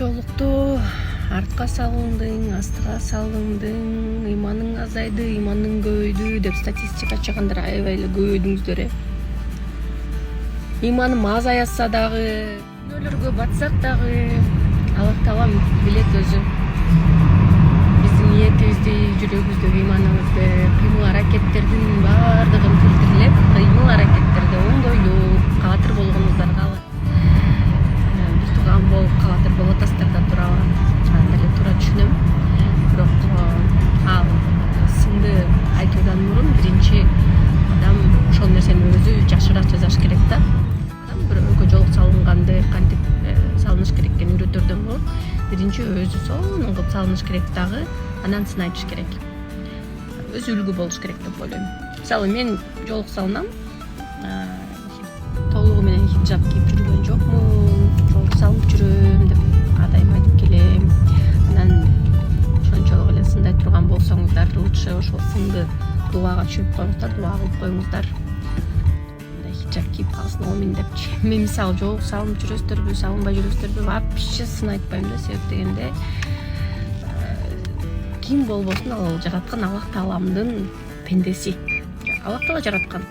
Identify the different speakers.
Speaker 1: жолукту артка салындың, астыга салындың, ыйманың азайды, ыйманың көбөйдү деп статистика чыгандар аябай эле көбөйдүңүздөр. Ыйманым азаятса дагы, күнөөлөргө батсак дагы Аллах Таалам билет өзү. Биздин ниетибизди, жүрөгүбүздөгү ыйманыбызды, кыймыл-аракеттердин баардыгын фильтрлеп, кыймыл-аракеттерди оңдойлуп, каатыр болгонуңуздарга бир турган болуп каатыр болуп атасыздар да туурабы? Анда эле туура түшүнөм. Бирок ал сынды айтуудан мурун биринчи адам ошол нерсени өзү жакшыраак жасаш керек да. Адам бирөөгө жолук салынганды кантип салыныш керек экенин үйрөтөрдөн мурун биринчи өзү сонун кылып салыныш керек дагы, анан сынай түш керек. Өзү үлгү болуш керек деп ойлойм. Мисалы мен жолук салынам, толугу менен хиджаб кийип жүргөн жокмун, жолук салынып жүрөм деп атайым айтып келем. Анан ошончолук эле сындай турган болсоңуздар, лучше ошол сынды дуага түшүрүп коюңуздар, дуа кылып коюңуздар. Хиджаб кийип калсын оомин депчи. Мен мисалы жолук салынып жүрөсүздөрбү, салынбай жүрөсүздөрбү, вообще сын айтпайм да. Себеп дегенде ким болбосун ал жараткан Аллах Тааламдын пендеси. Аллах Таала жараткан.